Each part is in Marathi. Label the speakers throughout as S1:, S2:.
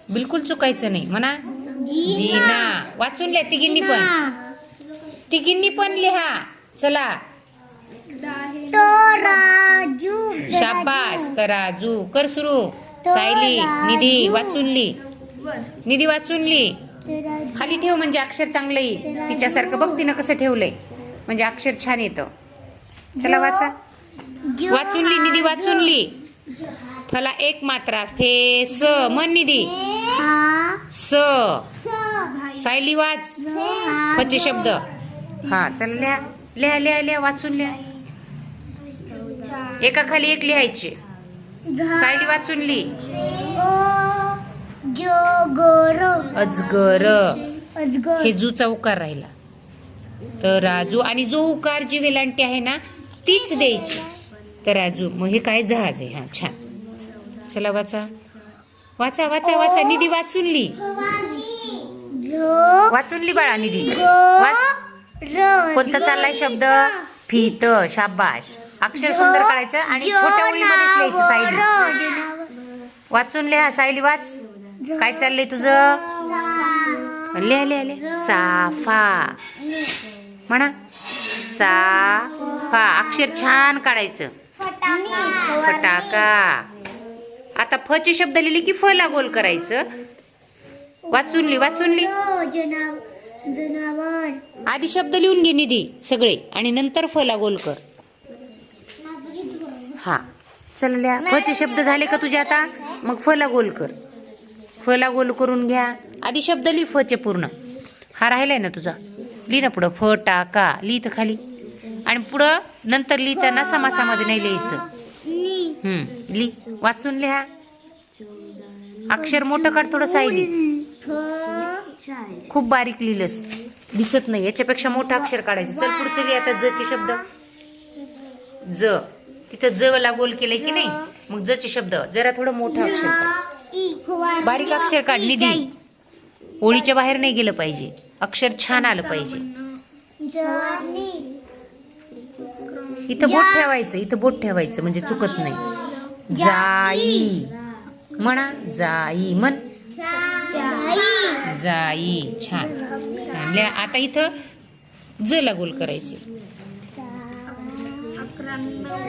S1: बिलकुल चुकायचं नाही म्हणा. जिना. वाचून लिहा तिघींनी पण लिहा. चला.
S2: तराजू.
S1: शाबास. तराजू. कर सुरू. सायली. निधी वाचून ली. निधी वाचून ली. खाली ठेव म्हणजे अक्षर चांगलं येईल. तिच्यासारखं बघ तिनं कसं ठेवलंय म्हणजे अक्षर छान येतं. चला वाचा. वाचून ली निधी वाचून ली. फला एक मात्रा फे स म्हण निधी. स. सायली वाच. फचे शब्द. हा चल लिहा लिहा लिहा लिहा वाचून लिहा. एका खाली एक लिहायचे. सायली वाचून ली. अजगर. हे जूचा उकार राहिला. तराजू आणि जो उकार जी वेलांटी आहे ना तीच द्यायची. तराजू. मग हे काय जहाज आहे. हा छान. चला वाचा वाचा वाचा वाचा. निधी वाचून ली. वाचून ली बाळा निधी. वाच. कोणता चाललाय शब्द. फीत. शाबाश. अक्षर सुंदर काढायचं आणि छोट्या ओळीमध्येच लिहायचं. सायली वाचून लिहा. सायली वाच. काय चाललंय तुझं. लिहा लिहा लिहा. चाफा म्हणा. चाफा. अक्षर छान काढायचं. फटाका. आता फ चे शब्द लिहिले की फ ला गोल करायचं. वाचून ली वाचून ली. आधी शब्द लिहून घे निधी सगळे आणि नंतर फ ला गोल कर. हा चल लिहा. फ चे शब्द झाले का तुझे आता. मग फ ला गोल कर. फ ला गोल करून घ्या. आधी शब्द लिह फ चे पूर्ण. हा राहिलाय ना तुझा. लिह ना पुढं. फटाका लिह तर खाली आणि पुढं नंतर लिहिताना समासामध्ये नाही लिहायचं. लिह. वाचून लिहा. अक्षर मोठं काढ थोडं. सायली खूप बारीक लिहिलंस दिसत नाही. याच्यापेक्षा मोठं अक्षर काढायचं. चल पुढचं लिह आता. ज चे शब्द. ज. तिथं ज ला गोल केलंय की नाही. मग ज चे शब्द जरा थोडं मोठं अक्षर काढ. बारीक अक्षर काढ निधी. ओळीच्या बाहेर नाही गेलं पाहिजे. अक्षर छान आलं पाहिजे. इथं बोट ठेवायचं. इथं बोट ठेवायचं म्हणजे चुकत नाही. जाई म्हणा. जाई म्हण. जाई. छान. आता इथं ज ला गोल करायचे.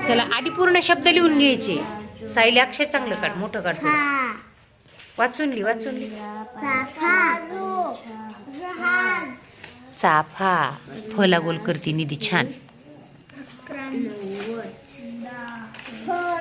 S1: चला आधी पूर्ण शब्द लिहून घ्यायचे. सायली अक्षर चांगलं काढ. मोठं काढ. वाचून ली वाचून ली. चाफा. फला गोल करते निधी. छान.